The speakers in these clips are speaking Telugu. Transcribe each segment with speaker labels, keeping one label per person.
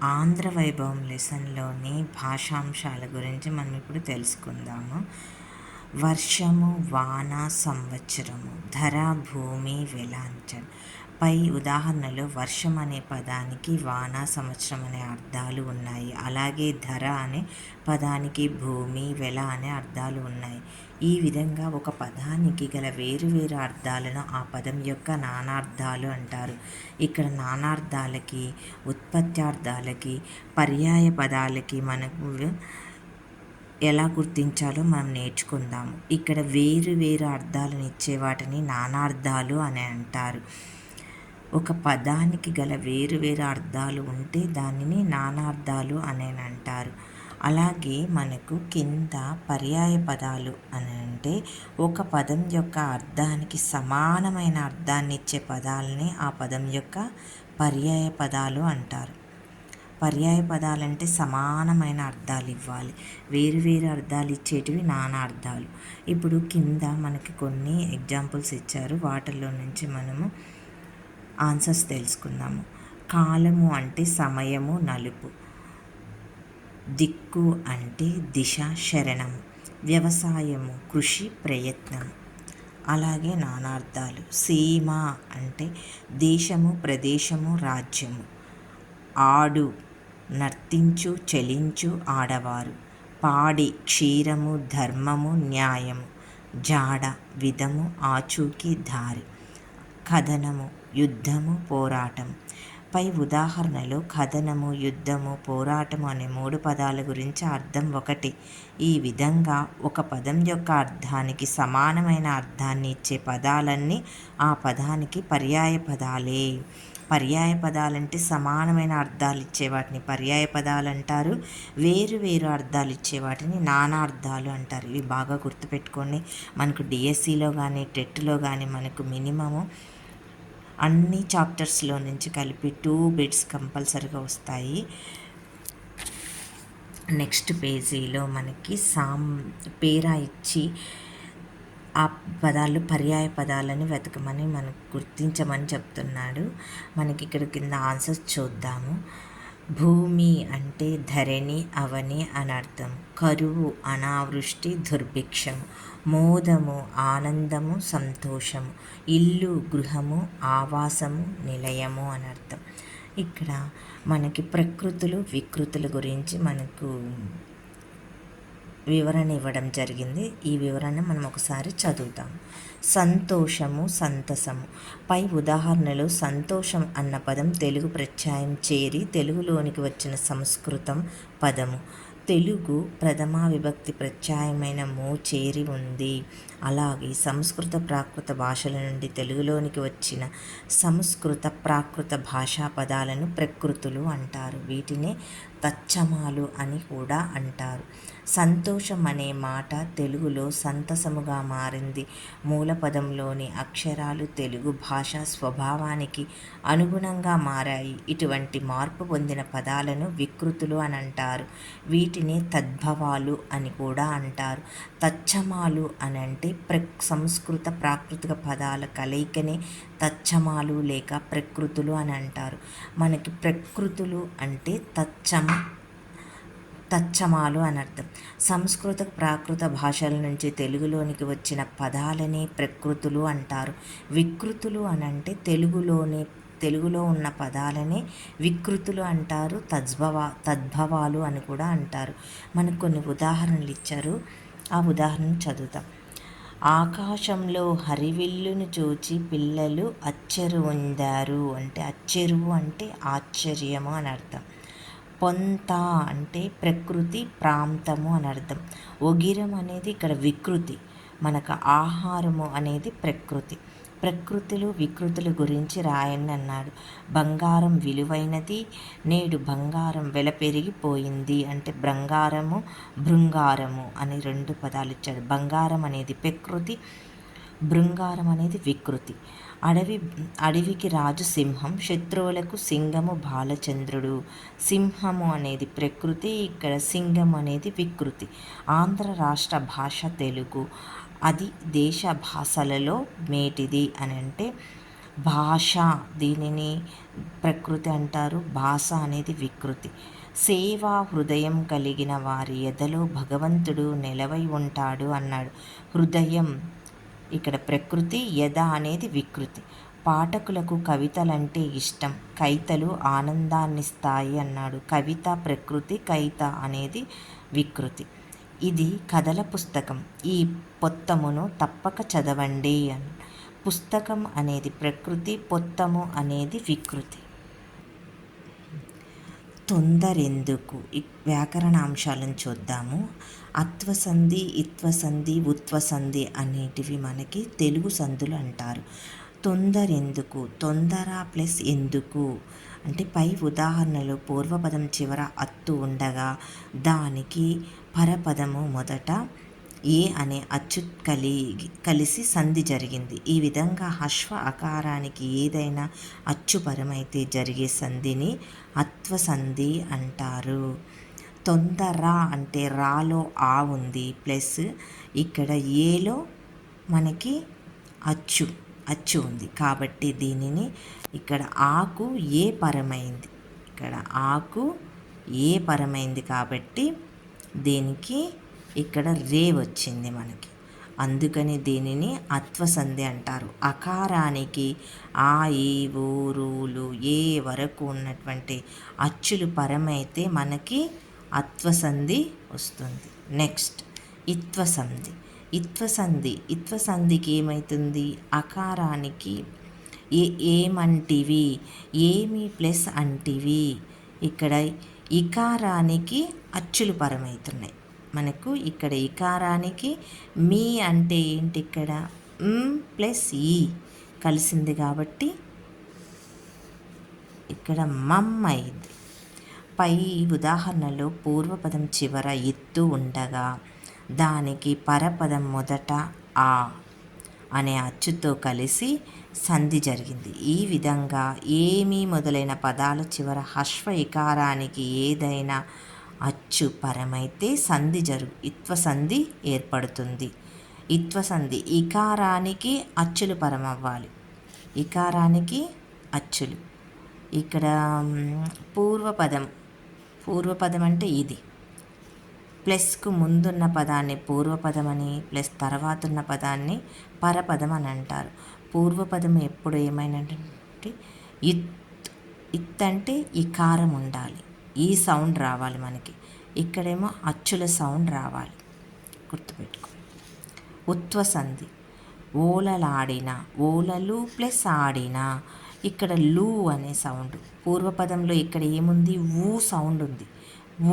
Speaker 1: ఆంధ్ర వైభవం లెసన్లోని భాషాంశాల గురించి మనం ఇప్పుడు తెలుసుకుందాము. వర్షము, వాన, సంవత్సరము, ధర, భూమి, వెలాంచల్. పై ఉదాహరణలో వర్షం అనే పదానికి వాన, సంవత్సరం అనే అర్థాలు ఉన్నాయి. అలాగే ధర అనే పదానికి భూమి, వెల అనే అర్థాలు ఉన్నాయి. ఈ విధంగా ఒక పదానికి గల వేరువేరు అర్థాలను ఆ పదం యొక్క నానార్థాలు అంటారు. ఇక్కడ నానార్థాలకి, ఉత్పత్త్యార్థాలకి, పర్యాయ పదాలకి మనకు ఎలా గుర్తించాలో మనం నేర్చుకుందాము. ఇక్కడ వేరు వేరు అర్థాలను ఇచ్చే వాటిని నానార్థాలు అని అంటారు. ఒక పదానికి గల వేరు వేరు అర్థాలు ఉంటే దానిని నానార్థాలు అని అంటారు. అలాగే మనకు కింద పర్యాయ పదాలు అని అంటే ఒక పదం యొక్క అర్థానికి సమానమైన అర్థాన్ని ఇచ్చే పదాలని ఆ పదం యొక్క పర్యాయ పదాలు అంటారు. పర్యాయ పదాలంటే సమానమైన అర్థాలు ఇవ్వాలి. వేరు వేరు అర్థాలు ఇచ్చేటివి నానార్థాలు. ఇప్పుడు కింద మనకి కొన్ని ఎగ్జాంపుల్స్ ఇచ్చారు. వాటిల్లో నుంచి మనము ఆన్సర్స్ తెలుసుకుందాము. కాలము అంటే సమయము, నలుపు. దిక్కు అంటే దిశ, శరణము. వ్యవసాయము కృషి, ప్రయత్నం. అలాగే నానార్థాలు. సీమ అంటే దేశము, ప్రదేశము, రాజ్యము. ఆడు నర్తించు, చలించు, ఆడవారు. పాడి క్షీరము, ధర్మము, న్యాయము. జాడ విధము, ఆచూకీ, దారి. కథనము యుద్ధము, పోరాటం. పై ఉదాహరణలో కథనము, యుద్ధము, పోరాటము అనే 3 పదాల గురించి అర్థం ఒకటి. ఈ విధంగా ఒక పదం యొక్క అర్థానికి సమానమైన అర్థాన్ని ఇచ్చే పదాలన్నీ ఆ పదానికి పర్యాయ పదాలే. పర్యాయ పదాలంటే సమానమైన అర్థాలు ఇచ్చే వాటిని పర్యాయ పదాలు అంటారు. వేరు వేరు అర్థాలు ఇచ్చే వాటిని నానార్థాలు అంటారు. ఇవి బాగా గుర్తుపెట్టుకోండి. మనకు డిఎస్సిలో కానీ టెట్లో కానీ మనకు మినిమము అన్ని చాప్టర్స్లో నుంచి కలిపి 2 బిట్స్ కంపల్సరీగా వస్తాయి. నెక్స్ట్ పేజీలో మనకి పేరా ఇచ్చి ఆ పదాలు పర్యాయ పదాలని వెతకమని మనకు గుర్తించమని చెప్తున్నాడు. మనకి ఇక్కడ కింద ఆన్సర్స్ చూద్దాము. భూమి అంటే ధరణి, అవని అని అర్థం. కరువు అనావృష్టి, దుర్భిక్షము. మోదము ఆనందము, సంతోషము. ఇల్లు గృహము, ఆవాసము, నిలయము అని అర్థం. ఇక్కడ మనకి ప్రకృతులు వికృతుల గురించి మనకు వివరణ ఇవ్వడం జరిగింది. ఈ వివరణ మనం ఒకసారి చదువుతాం. సంతోషము, సంతసము. పై ఉదాహరణలో సంతోషం అన్న పదం తెలుగు ప్రత్యయం చేరి తెలుగులోనికి వచ్చిన సంస్కృతం పదము. తెలుగు ప్రథమా విభక్తి ప్రత్యయమైన మూ చేరి ఉంది. అలాగే సంస్కృత ప్రాకృత భాషల నుండి తెలుగులోనికి వచ్చిన సంస్కృత ప్రాకృత భాషా పదాలను ప్రకృతులు అంటారు. వీటినే తచ్చమాలు అని కూడా అంటారు. సంతోషం అనే మాట తెలుగులో సంతసముగా మారింది. మూలపదంలోని అక్షరాలు తెలుగు భాషా స్వభావానికి అనుగుణంగా మారాయి. ఇటువంటి మార్పు పొందిన పదాలను వికృతులు అని అంటారు. వీటిని తద్భవాలు అని కూడా అంటారు. తచ్చమాలు అని అంటే సంస్కృత ప్రాకృతిక పదాల కలయికనే తచ్చమాలు లేక ప్రకృతులు అని అంటారు. మనకి ప్రకృతులు అంటే తచ్చమాలు అని అర్థం. సంస్కృత ప్రాకృత భాషల నుంచి తెలుగులోనికి వచ్చిన పదాలనే ప్రకృతులు అంటారు. వికృతులు అని అంటే తెలుగులో ఉన్న పదాలనే వికృతులు అంటారు. తద్భవాలు అని కూడా అంటారు. మనకు కొన్ని ఉదాహరణలు ఇచ్చారు. ఆ ఉదాహరణ చదువుతాం. ఆకాశంలో హరివిల్లును చూచి పిల్లలు అచ్చెరువొందారు అంటే అచ్చెరువు అంటే ఆశ్చర్యము అని అర్థం. పొంత అంటే ప్రకృతి, ప్రాంతము అని అర్థం. ఒగిరం అనేది ఇక్కడ వికృతి. మనకు ఆహారము అనేది ప్రకృతి. ప్రకృతులు వికృతుల గురించి రాయండి అన్నాడు. బంగారం విలువైనది, నేడు బంగారం వెల పెరిగిపోయింది అంటే బంగారము, భృంగారము అని 2 పదాలు ఇచ్చాడు. బంగారం అనేది ప్రకృతి, భృంగారం అనేది వికృతి. అడవికి రాజు సింహం, శత్రువులకు సింగము బాలచంద్రుడు. సింహము అనేది ప్రకృతి, ఇక్కడ సింగం అనేది వికృతి. ఆంధ్ర రాష్ట్ర భాష తెలుగు, అది దేశ భాషలలో మేటిది అని అంటే భాష, దీనిని ప్రకృతి అంటారు. భాష అనేది వికృతి. సేవా హృదయం కలిగిన వారి ఎదలో భగవంతుడు నెలవై ఉంటాడు అన్నాడు. హృదయం ఇక్కడ ప్రకృతి, యద అనేది వికృతి. పాఠకులకు కవితలంటే ఇష్టం, కైతలు ఆనందాన్నిస్తాయి అన్నాడు. కవిత ప్రకృతి, కైత అనేది వికృతి. ఇది కథల పుస్తకం, ఈ పొత్తమును తప్పక చదవండి అని. పుస్తకం అనేది ప్రకృతి, పొత్తము అనేది వికృతి. తొందరెందుకు, వ్యాకరణాంశాలను చూద్దాము. అత్వసంధి, ఇత్వసంధి, ఉత్వసంధి అనేటివి మనకి తెలుగు సంధులు అంటారు. తొందరెందుకు, తొందర ప్లస్ ఎందుకు అంటే పై ఉదాహరణలో పూర్వపదం చివర అత్తు ఉండగా దానికి పరపదము మొదట ఏ అనే అచ్చు కలిసి సంధి జరిగింది. ఈ విధంగా హశ్వ అకారానికి ఏదైనా అచ్చుపరమైతే జరిగే సంధిని అత్వసంధి అంటారు. తొందర అంటే రాలో ఆ ఉంది ప్లస్ ఇక్కడ ఏలో మనకి అచ్చు ఉంది కాబట్టి దీనిని ఇక్కడ ఆకు ఏ పరమైంది, ఇక్కడ ఆకు ఏ పరమైంది కాబట్టి దీనికి ఇక్కడ రే వచ్చింది మనకి. అందుకని దీనిని అత్వసంధి అంటారు. అకారానికి ఆ, ఈ, ఊ, రూలు ఏ వరకు ఉన్నటువంటి అచ్చులు పరమైతే మనకి అత్వసంధి వస్తుంది. నెక్స్ట్ ఇత్వసంధి. ఇత్వసంధికి ఏమవుతుంది, అకారానికి ఏమంటివి, ఏమి ప్లస్ అంటివి. ఇక్కడ ఇకారానికి అచ్చులు పరమవుతున్నాయి మనకు. ఇక్కడ ఇకారానికి మీ అంటే ఏంటి, ఇక్కడ ప్లస్ ఈ కలిసింది కాబట్టి ఇక్కడ మమ్ అయింది. పై ఉదాహరణలో పూర్వపదం చివర ఎత్తు ఉండగా దానికి పరపదం మొదట ఆ అనే అచ్చుతో కలిసి సంధి జరిగింది. ఈ విధంగా ఏమి మొదలైన పదాల చివర హశ్వ ఇకారానికి ఏదైనా అచ్చు పరమైతే సంధి ఇత్వసంధి ఏర్పడుతుంది. ఇత్వసంధి ఇకారానికి అచ్చులు పరమవ్వాలి, ఇకారానికి అచ్చులు. ఇక్కడ పూర్వపదం అంటే ఇది, ప్లస్కు ముందున్న పదాన్ని పూర్వపదం అని, ప్లస్ తర్వాత ఉన్న పదాన్ని పరపదం అని అంటారు. పూర్వపదం ఎప్పుడు ఏమైనటువంటి ఇత్ అంటే ఇకారం ఉండాలి, ఈ సౌండ్ రావాలి మనకి. ఇక్కడేమో అచ్చుల సౌండ్ రావాలి, గుర్తుపెట్టుకో. ఉత్వసంధి ఓలలాడిన, ఓలలు ప్లస్ ఆడిన, ఇక్కడ లు అనే సౌండ్. పూర్వపదంలో ఇక్కడ ఏముంది, ఊ సౌండ్ ఉంది,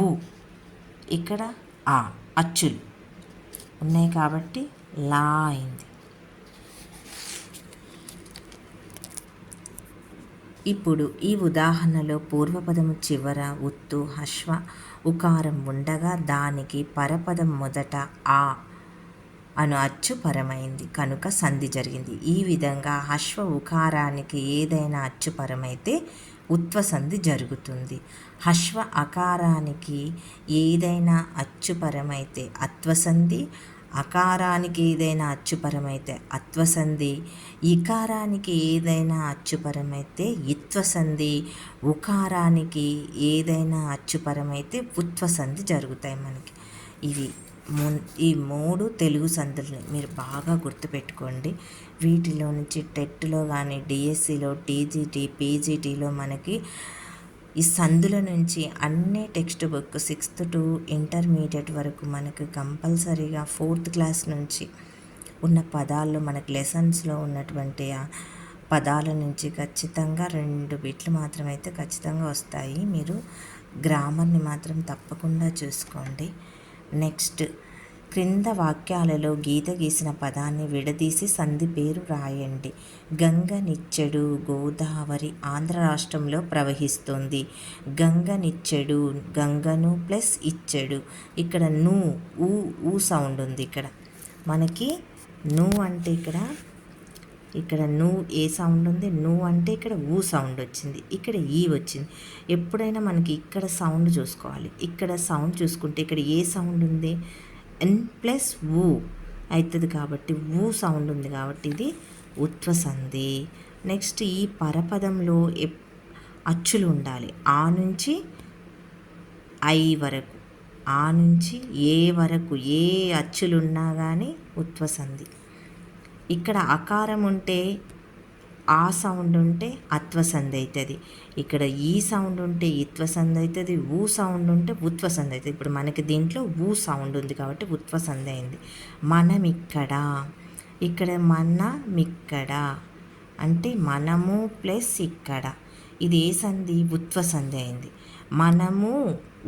Speaker 1: ఊ. ఇక్కడ ఆ అచ్చులు ఉన్నాయి కాబట్టి లా అయింది. ఇప్పుడు ఈ ఉదాహరణలో పూర్వపదము చివర ఉత్తు హశ్వ ఉకారం ఉండగా దానికి పరపదం మొదట ఆ అను అచ్చు పరమైంది కనుక సంధి జరిగింది. ఈ విధంగా హశ్వ ఉకారానికి ఏదైనా అచ్చు పరమైతే ఉత్వసంధి జరుగుతుంది. హశ్వ అకారానికి ఏదైనా అచ్చుపరమైతే అత్వసంధి, అకారానికి ఏదైనా అచ్చుపరమైతే అత్వసంధి, ఇకారానికి ఏదైనా అచ్చుపరమైతే ఇత్వసంధి, ఉకారానికి ఏదైనా అచ్చుపరమైతే ఉత్వసంధి జరుగుతాయి మనకి. ఈ మూడు తెలుగు సంధుల్ని మీరు బాగా గుర్తుపెట్టుకోండి. వీటిలో నుంచి టెట్లో కానీ డిఎస్సిలో, టీజీటీ, పీజీటీలో మనకి ఈ సంధుల నుంచి అన్ని text book 6th to intermediate వరకు మనకు కంపల్సరీగా 4th క్లాస్ నుంచి ఉన్న పదాల్లో మనకు లెసన్స్లో ఉన్నటువంటి ఆ పదాల నుంచి ఖచ్చితంగా 2 బిట్లు మాత్రమైతే ఖచ్చితంగా వస్తాయి. మీరు గ్రామర్ని మాత్రం తప్పకుండా చూసుకోండి. నెక్స్ట్ క్రింద వాక్యాలలో గీత గీసిన పదాన్ని విడదీసి సంధి పేరు రాయండి. గంగనిచ్చెడు గోదావరి ఆంధ్ర రాష్ట్రంలో ప్రవహిస్తుంది. గంగనిచ్చెడు, గంగను ప్లస్ ఇచ్చెడు. ఇక్కడ ను ఊ సౌండ్ ఉంది. ఇక్కడ మనకి ను అంటే ఇక్కడ ను ఏ సౌండ్ ఉంది, ను అంటే ఇక్కడ ఊ సౌండ్ వచ్చింది, ఇక్కడ ఈ వచ్చింది. ఎప్పుడైనా మనకి ఇక్కడ సౌండ్ చూసుకోవాలి. ఇక్కడ సౌండ్ చూసుకుంటే ఇక్కడ ఏ సౌండ్ ఉంది, ఎన్ ప్లస్ ఊ అవుతుంది కాబట్టి ఊ సౌండ్ ఉంది కాబట్టి ఇది ఉత్వసంధి. నెక్స్ట్ ఈ పరపదంలో అచ్చులు ఉండాలి. ఆ నుంచి ఐ వరకు, ఆ నుంచి ఏ వరకు ఏ అచ్చులు ఉన్నా కానీ ఉత్వసంధి. ఇక్కడ అకారం ఉంటే ఆ సౌండ్ ఉంటే అత్వసంధి అవుతుంది. ఇక్కడ ఈ సౌండ్ ఉంటే ఇత్వసంధి అవుతుంది. ఊ సౌండ్ ఉంటే ఉత్వసంధి అవుతుంది. ఇప్పుడు మనకి దీంట్లో ఊ సౌండ్ ఉంది కాబట్టి ఉత్వసంధి అయింది. ఇక్కడ మనమిక్కడ అంటే మనము ప్లస్ ఇక్కడ, ఇది ఏ సంధి? ఉత్వసంధి అయింది. మనము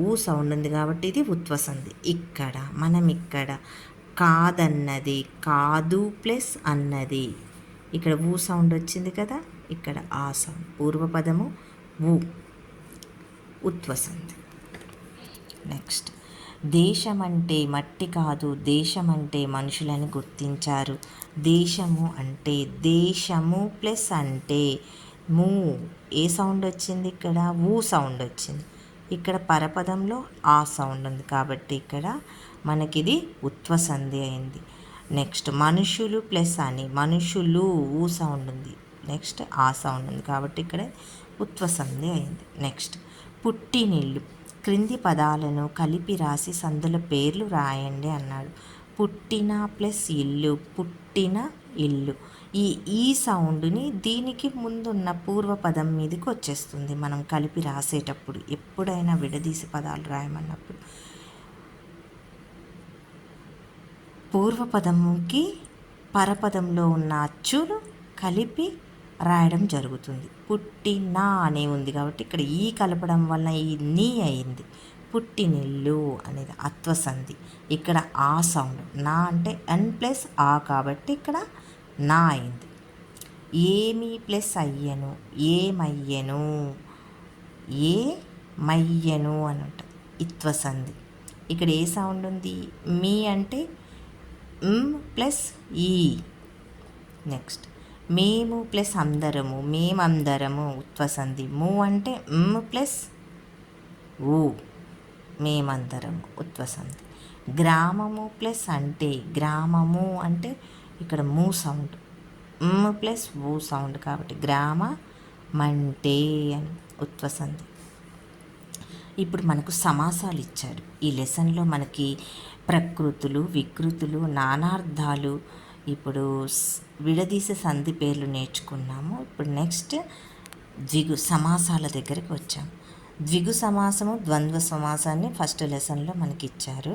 Speaker 1: ఊ సౌండ్ ఉంది కాబట్టి ఇది ఉత్వసంధి. ఇక్కడ కాదన్నది, కాదు ప్లస్ అన్నది, ఇక్కడ ఊ సౌండ్ వచ్చింది కదా, ఇక్కడ ఆ సౌండ్. పూర్వపదము ఊ, ఉత్వసంధి. నెక్స్ట్ దేశం అంటే మట్టి కాదు, దేశం అంటే మనుషులని గుర్తించారు. దేశము అంటే దేశము ప్లస్ అంటే మూ, ఏ సౌండ్ వచ్చింది? ఇక్కడ ఊ సౌండ్ వచ్చింది. ఇక్కడ పరపదంలో ఆ సౌండ్ ఉంది కాబట్టి ఇక్కడ మనకిది ఉత్వసంధి అయింది. నెక్స్ట్ మనుషులు ప్లస్ అని, మనుషులు ఊ సౌండ్ ఉంది, నెక్స్ట్ ఆ సౌండ్ ఉంది కాబట్టి ఇక్కడ ఉత్వసంధి అయింది. నెక్స్ట్ పుట్టినిల్లు, క్రింది పదాలను కలిపి రాసి సందుల పేర్లు రాయండి అన్నాడు. పుట్టిన ప్లస్ ఇల్లు, పుట్టిన ఇల్లు. ఈ సౌండ్ని దీనికి ముందున్న పూర్వపదం మీదకి వచ్చేస్తుంది మనం కలిపి రాసేటప్పుడు. ఎప్పుడైనా విడదీసి పదాలు రాయమన్నప్పుడు పూర్వపదముకి పరపదంలో ఉన్న అచ్చులు కలిపి రాయడం జరుగుతుంది. పుట్టిన అనే ఉంది కాబట్టి ఇక్కడ ఈ కలపడం వల్ల ఈ నీ అయింది. పుట్టినిల్లు అనేది అత్వసంధి. ఇక్కడ ఆ సౌండ్, నా అంటే ఎన్ ప్లస్ ఆ కాబట్టి ఇక్కడ నా అయింది. ఏమి ప్లస్ అయ్యను, ఏమయ్యను, ఏ మయ్యను అని ఉంటుంది, ఇత్వసంధి. ఇక్కడ ఏ సౌండ్ ఉంది? మీ అంటే ప్లస్ ఈ. నెక్స్ట్ మేము ప్లస్ అందరము, మేమందరము, ఉత్వసంధి. ము అంటే ప్లస్ ఊ, మేమందరము, ఉత్వసంధి. గ్రామము ప్లస్ అంటే, గ్రామము అంటే ఇక్కడ మూ సౌండ్, ప్లస్ ఊ సౌండ్ కాబట్టి గ్రామ మంటే అని ఉత్వసంధి. ఇప్పుడు మనకు సమాసాలు ఇచ్చాడు ఈ లెసన్లో. మనకి ప్రకృతులు, వికృతులు, నానార్థాలు, ఇప్పుడు విడదీసే సంధి పేర్లు నేర్చుకున్నాము. ఇప్పుడు నెక్స్ట్ ద్విగు సమాసాల దగ్గరికి వచ్చాము. ద్విగు సమాసము, ద్వంద్వ సమాసాన్ని ఫస్ట్ లెసన్లో మనకి ఇచ్చారు.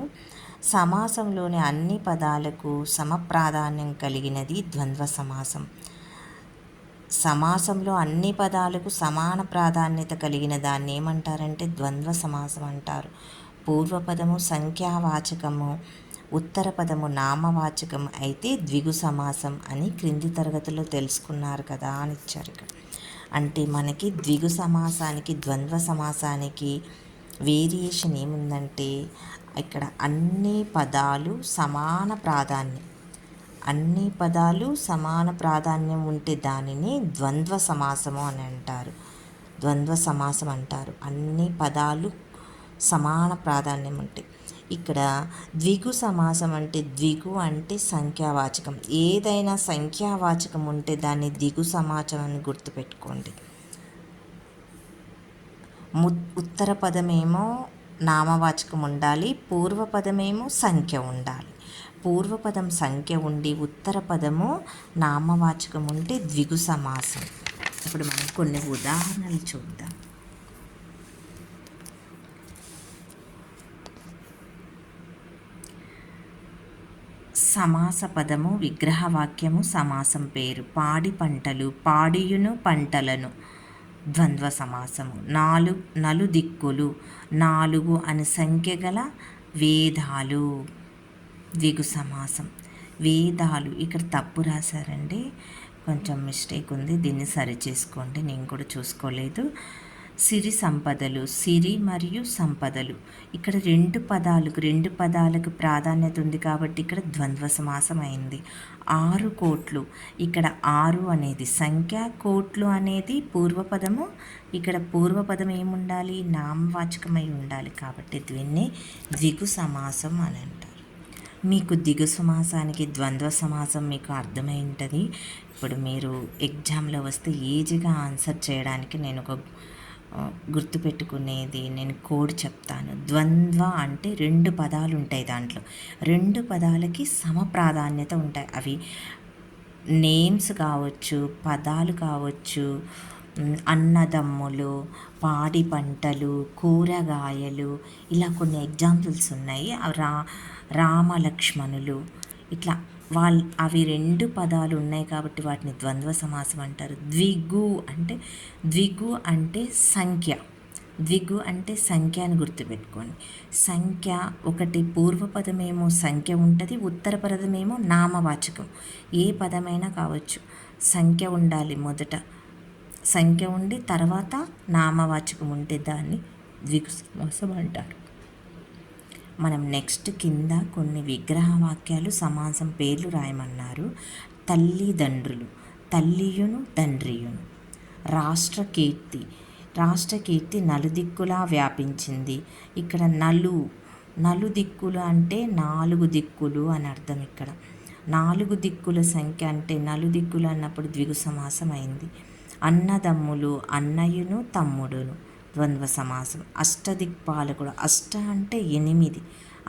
Speaker 1: సమాసంలోని అన్ని పదాలకు సమప్రాధాన్యం కలిగినది ద్వంద్వ సమాసం. సమాసంలో అన్ని పదాలకు సమాన ప్రాధాన్యత కలిగిన దాన్ని ఏమంటారంటే ద్వంద్వ సమాసం అంటారు. పూర్వపదము సంఖ్యావాచకము, ఉత్తర పదము నామవాచకం అయితే ద్విగు సమాసం అని క్రింది తరగతిలో తెలుసుకున్నారు కదా అని ఇచ్చారు ఇక్కడ. అంటే మనకి ద్విగు సమాసానికి ద్వంద్వ సమాసానికి వేరియేషన్ ఏముందంటే ఇక్కడ అన్ని పదాలు సమాన ప్రాధాన్యం, అన్ని పదాలు సమాన ప్రాధాన్యం ఉంటే దానిని ద్వంద్వ సమాసము అని అంటారు. ద్వంద్వ సమాసం అంటారు అన్ని పదాలు సమాన ప్రాధాన్యం ఉంటాయి. ఇక్కడ ద్విగు సమాసం అంటే, ద్విగు అంటే సంఖ్యావాచకం, ఏదైనా సంఖ్యావాచకం ఉంటే దాన్ని ద్విగు సమాసం అని గుర్తుపెట్టుకోండి. ఉత్తర పదమేమో నామవాచకం ఉండాలి, పూర్వపదమేమో సంఖ్య ఉండాలి. పూర్వపదం సంఖ్య ఉండి ఉత్తర పదము నామవాచకం ఉంటే ద్విగు సమాసం. ఇప్పుడు మనం కొన్ని ఉదాహరణలు చూద్దాం. సమాస పదము, విగ్రహవాక్యము, సమాసం పేరు. పాడి పంటలు, పాడియును పంటలను, ద్వంద్వ సమాసము. నలుదిక్కులు, 4 అని సంఖ్య గల వేదాలు, ద్విగు సమాసం. వేదాలు ఇక్కడ తప్పు రాశారండి, కొంచెం మిస్టేక్ ఉంది, దీన్ని సరి చేసుకోండి, నేను కూడా చూసుకోలేదు. సిరి సంపదలు, సిరి మరియు సంపదలు. ఇక్కడ రెండు పదాలకు ప్రాధాన్యత ఉంది కాబట్టి ఇక్కడ ద్వంద్వ సమాసం అయింది. 6 కోట్లు, ఇక్కడ 6 అనేది సంఖ్య, కోట్లు అనేది పూర్వపదము. ఇక్కడ పూర్వపదం ఏముండాలి? నామవాచకమై ఉండాలి కాబట్టి దీన్ని ద్విగు సమాసం అని అంటారు. మీకు దిగు సమాసానికి ద్వంద్వ సమాసం మీకు అర్థమై ఉంటుంది. ఇప్పుడు మీరు ఎగ్జామ్లో వస్తే ఈజీగా ఆన్సర్ చేయడానికి నేను ఒక గుర్తుపెట్టుకునేది నేను కోడ్ చెప్తాను. ద్వంద్వ అంటే 2 పదాలు ఉంటాయి. దాంట్లో 2 పదాలకి సమ ప్రాధాన్యత ఉంటాయి. అవి నేమ్స్ కావచ్చు, పదాలు కావచ్చు, అన్నదమ్ములు, పాడి పంటలు, కూరగాయలు, ఇలా కొన్ని ఎగ్జాంపుల్స్ ఉన్నాయి. రామలక్ష్మణులు, ఇట్లా అవి 2 పదాలు ఉన్నాయి కాబట్టి వాటిని ద్వంద్వ సమాసం అంటారు. ద్విగు అంటే సంఖ్య. ద్విగు అంటే సంఖ్య అని గుర్తుపెట్టుకోండి. సంఖ్య ఒకటి పూర్వపదమేమో సంఖ్య ఉంటుంది, ఉత్తర పదమేమో నామవాచకం. ఏ పదమైనా కావచ్చు, సంఖ్య ఉండాలి. మొదట సంఖ్య ఉండి తర్వాత నామవాచకం ఉంటే దాన్ని ద్విగు సమాసం అంటారు. మనం నెక్స్ట్ కింద కొన్ని విగ్రహ వాక్యాలు సమాసం పేర్లు రాయమన్నారు. తల్లిదండ్రులు, తల్లియును తండ్రియును. రాష్ట్ర కీర్తి నలుదిక్కులా వ్యాపించింది. ఇక్కడ నలుదిక్కులు అంటే 4 దిక్కులు అని అర్థం. ఇక్కడ 4 దిక్కుల సంఖ్య అంటే నలుదిక్కులు అన్నప్పుడు ద్విగు సమాసం అయింది. అన్నదమ్ములు, అన్నయ్యను తమ్ముడును, ద్వంద్వ సమాసం. అష్టదిక్పాలకుడు, అష్ట అంటే 8,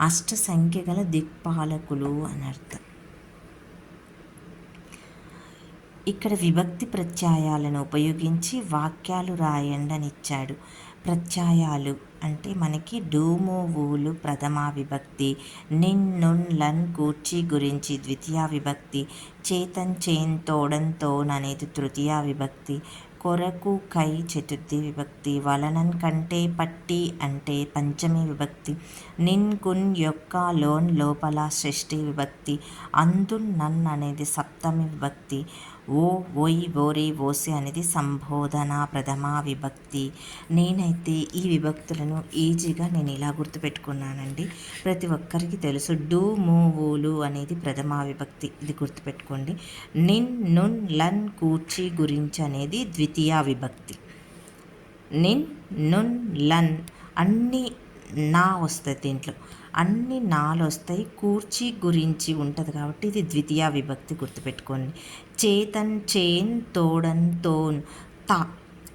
Speaker 1: అష్ట సంఖ్య గల దిక్పాలకులు అని అర్థం. ఇక్కడ విభక్తి ప్రత్యయాలను ఉపయోగించి వాక్యాలు రాయండి అని ఇచ్చాడు. ప్రత్యయాలు అంటే మనకి డూము ఊలు ప్రథమా విభక్తి, నిన్ నున్ లన్ కూర్చి గురించి ద్వితీయ విభక్తి, చేతన్ చేన్ తోడన్ తోన్ అనేది తృతీయ విభక్తి, కొరకు కై చతుర్థి విభక్తి, వలనన్ కంటే పట్టి అంటే పంచమి విభక్తి, నిన్ కున్ యొక్క లోన్ లోపల షష్ఠి విభక్తి, అందున్ నన్ అనేది సప్తమి విభక్తి, ఓ ఓయ్ ఓరి ఓసి అనేది సంబోధన ప్రథమా విభక్తి. నేనైతే ఈ విభక్తులను ఈజీగా నేను ఇలా గుర్తుపెట్టుకున్నానండి. ప్రతి ఒక్కరికి తెలుసు. డు ము ఊలు అనేది ప్రథమా విభక్తి, ఇది గుర్తుపెట్టుకోండి. నిన్ నున్ లన్ కూర్చి గురించి అనేది ద్వితీయ విభక్తి. నిన్ నున్ లన్ అన్నీ నా వస్తాయి, దీంట్లో అన్ని నాలు వస్తాయి. కూర్చి గురించి ఉంటుంది కాబట్టి ఇది ద్వితీయ విభక్తి, గుర్తుపెట్టుకోండి. చేతన్ చేన్ తోడన్ తోన్ తా.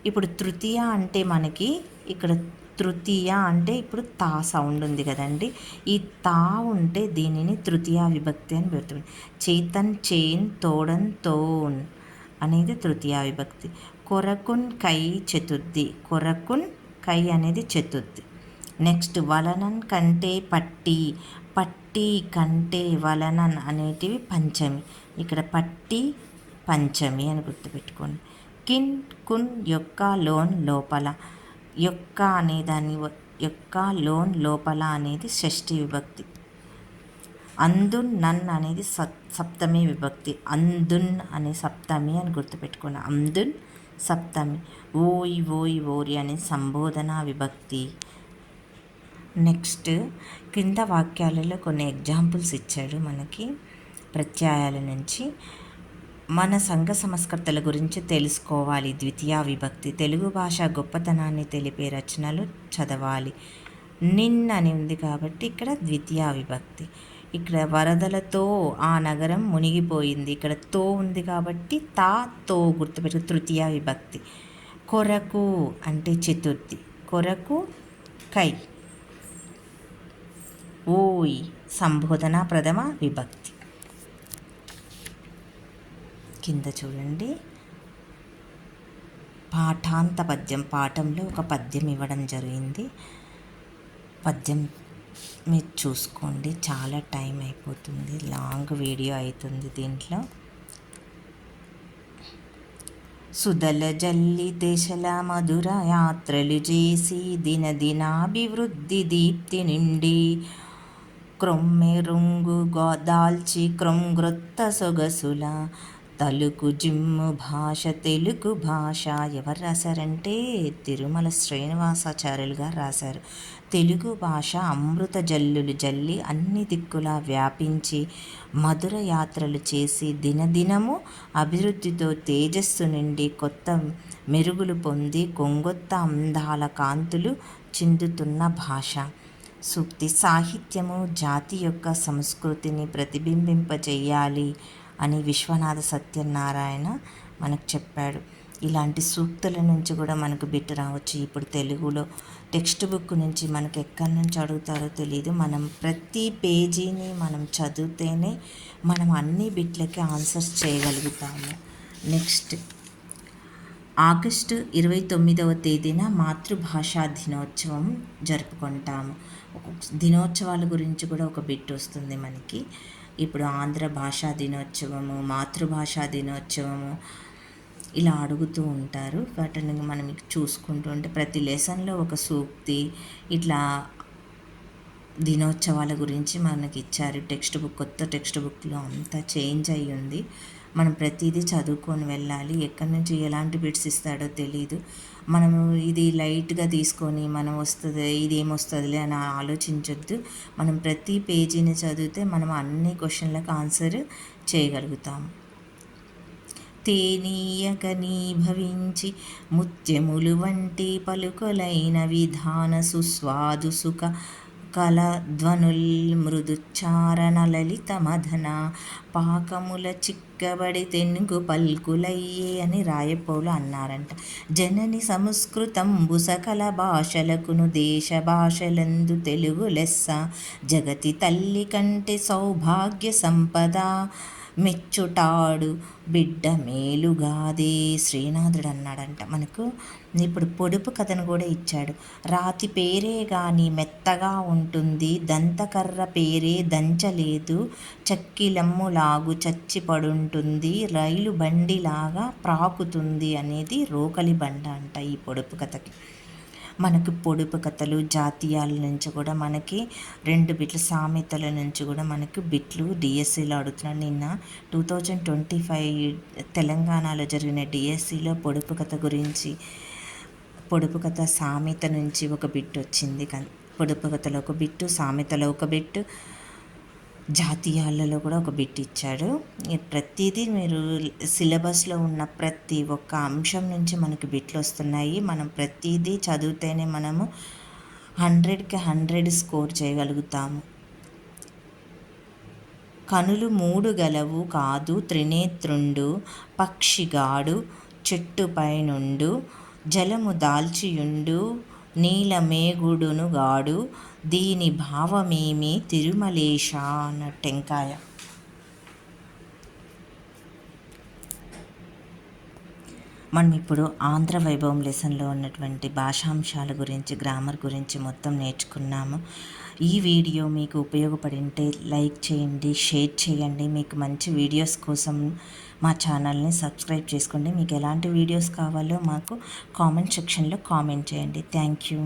Speaker 1: ఇప్పుడు తృతీయ అంటే మనకి ఇక్కడ తృతీయ అంటే ఇప్పుడు తా సౌండ్ ఉంది కదండి. ఈ తా ఉంటే దీనిని తృతీయ విభక్తి అని పెడుతుంది. చేతన్ చేన్ తోడన్ తోన్ అనేది తృతీయ విభక్తి. కొరకున్ కై చతుర్థి, కొరకున్ కై అనేది చతుర్థి. నెక్స్ట్ వలనన్ కంటే పట్టి కంటే వలనన్ అనేటివి పంచమి. ఇక్కడ పట్టి పంచమి అని గుర్తుపెట్టుకోండి. కిన్ కున్ యొక్క లోన్ లోపల, యొక్క అనేదాన్ని యొక్క లోన్ లోపల అనేది షష్ఠి విభక్తి. అందున్ నన్ అనేది సప్తమి విభక్తి. అందున్ అనే సప్తమి అని గుర్తుపెట్టుకోండి. అందున్ సప్తమి. ఓయ్ ఓయ్ ఓరి అనేది సంబోధన విభక్తి. నెక్స్ట్ కింద వాక్యాలలో కొన్ని ఎగ్జాంపుల్స్ ఇచ్చాడు మనకి ప్రత్యయాల నుంచి. మన సంఘ సంస్కర్తల గురించి తెలుసుకోవాలి, ద్వితీయ విభక్తి. తెలుగు భాష గొప్పతనాన్ని తెలిపే రచనలు చదవాలి. నిన్ అని ఉంది కాబట్టి ఇక్కడ ద్వితీయ విభక్తి. ఇక్కడ వరదలతో ఆ నగరం మునిగిపోయింది, ఇక్కడ తో ఉంది కాబట్టి తో గుర్తుపెట్టు తృతీయ విభక్తి. కొరకు అంటే చతుర్థి, కొరకు కై. ఓయ్ సంబోధన ప్రథమ విభక్తి. కింద చూడండి, పాఠాంత పద్యం. పాఠంలో ఒక పద్యం ఇవ్వడం జరిగింది. పద్యం మీరు చూసుకోండి, చాలా టైం అయిపోతుంది, లాంగ్ వీడియో అవుతుంది దీంట్లో. సుదల జల్లి దేశల మధుర యాత్రలు చేసి దినదినాభివృద్ధి దీప్తి నిండి క్రొమ్మెరుంగు దాల్చి క్రొంగ్రొత్త సొగసుల తలుకు జిమ్ము భాష తెలుగు భాష. ఎవరు రాశారంటే తిరుమల శ్రీనివాసాచార్యులు గారు రాశారు. తెలుగు భాష అమృత జల్లులు జల్లి అన్ని దిక్కులా వ్యాపించి మధుర యాత్రలు చేసి దినదినము అభివృద్ధితో తేజస్సు నిండి కొత్త మెరుగులు పొంది కొంగొత్త అందాల కాంతులు చిందుతున్న భాష. సూక్తి సాహిత్యము జాతి యొక్క సంస్కృతిని ప్రతిబింబింపజేయాలి అని విశ్వనాథ సత్యనారాయణ మనకు చెప్పాడు. ఇలాంటి సూక్తుల నుంచి కూడా మనకు బిట్ రావచ్చు. ఇప్పుడు తెలుగులో టెక్స్ట్ బుక్ నుంచి మనకు ఎక్కడి నుంచి అడుగుతారో తెలియదు. మనం ప్రతి పేజీని మనం చదివితేనే మనం అన్ని బిట్లకి ఆన్సర్స్ చేయగలుగుతాము. నెక్స్ట్ ఆగస్టు 29వ తేదీన మాతృభాషా దినోత్సవం జరుపుకుంటాము. దినోత్సవాల గురించి కూడా ఒక బిట్ వస్తుంది మనకి. ఇప్పుడు ఆంధ్ర భాషా దినోత్సవము, మాతృభాషా దినోత్సవము ఇలా అడుగుతూ ఉంటారు. వాటిని మనం చూసుకుంటూ ఉంటే ప్రతి లెసన్లో ఒక సూక్తి ఇట్లా దినోత్సవాల గురించి మనకి ఇచ్చారు. కొత్త టెక్స్ట్ బుక్లో అంతా చేంజ్ అయ్యి ఉంది. మనం ప్రతిదీ చదువుకొని వెళ్ళాలి. ఎక్కడి నుంచి ఎలాంటి బిట్స్ ఇస్తాడో తెలీదు. మనము ఇది లైట్గా తీసుకొని మనం ఇది ఏమొస్తుందిలే అని ఆలోచించొద్దు. మనం ప్రతి పేజీని చదివితే మనం అన్ని క్వశ్చన్లకు ఆన్సర్ చేయగలుగుతాము. తేనీయకనీ భవించి ముత్యములు వంటి పలుకలైన విధాన సుస్వాదు సుఖ కలధ్వనుల్ మృదుచ్చారణ లలిత మదన పాకముల చిక్కబడి తెనుగు పల్కులయ్యే అని రాయపోలు అన్నారంట. జనని సంస్కృతంబు సకల భాషలకును దేశ భాషలందు తెలుగు లెస్స జగతి తల్లి కంటే సౌభాగ్య సంపద మెచ్చుటాడు బిడ్డ మేలుగాదే శ్రీనాథుడు అన్నాడంట. మనకు ఇప్పుడు పొడుపు కథను కూడా ఇచ్చాడు. రాతి పేరే గాని మెత్తగా ఉంటుంది, దంతకర్ర పేరే దంచలేదు, చక్కిలమ్ములాగు చచ్చి పడుంటుంది, రైలు బండిలాగా ప్రాకుతుంది అనేది రోకలి బండ అంట ఈ పొడుపు కథకి. మనకు పొడుపు కథలు జాతీయాల నుంచి కూడా మనకి 2 బిట్లు, సామెతల నుంచి కూడా మనకు బిట్లు డిఎస్సిలో అడుగుతున్నాడు. నిన్న 2025 తెలంగాణలో జరిగిన డిఎస్సిలో పొడుపు కథ గురించి పొడుపు కథ సామెత నుంచి ఒక బిట్ వచ్చింది. పొడుపు కథలో ఒక బిట్టు, సామెతలో ఒక బిట్టు, జాతీయాలలో కూడా ఒక బిట్ ఇచ్చాడు. ప్రతిదీ మీరు సిలబస్లో ఉన్న ప్రతి ఒక్క అంశం నుంచి మనకి బిట్లు వస్తున్నాయి. మనం ప్రతిదీ చదివితేనే మనము 100కి 100 స్కోర్ చేయగలుగుతాము. కనులు 3 గలవు కాదు త్రినేత్రుండు, పక్షిగాడు చెట్టుపై నుండు, జలము దాల్చియుండు నీలమేగుడును గాడు, దీని భావమేమి తిరుమలేశ అన్న టెంకాయ. మనం ఇప్పుడు ఆంధ్ర వైభవం లెసన్లో ఉన్నటువంటి భాషాంశాల గురించి, గ్రామర్ గురించి మొత్తం నేర్చుకున్నాము. ఈ వీడియో మీకు ఉపయోగపడింటే లైక్ చేయండి, షేర్ చేయండి. మీకు మంచి వీడియోస్ కోసం మా ఛానల్ని సబ్స్క్రైబ్ చేసుకోండి. మీకు ఎలాంటి వీడియోస్ కావాలో మాకు కామెంట్ సెక్షన్లో కామెంట్ చేయండి. Thank you.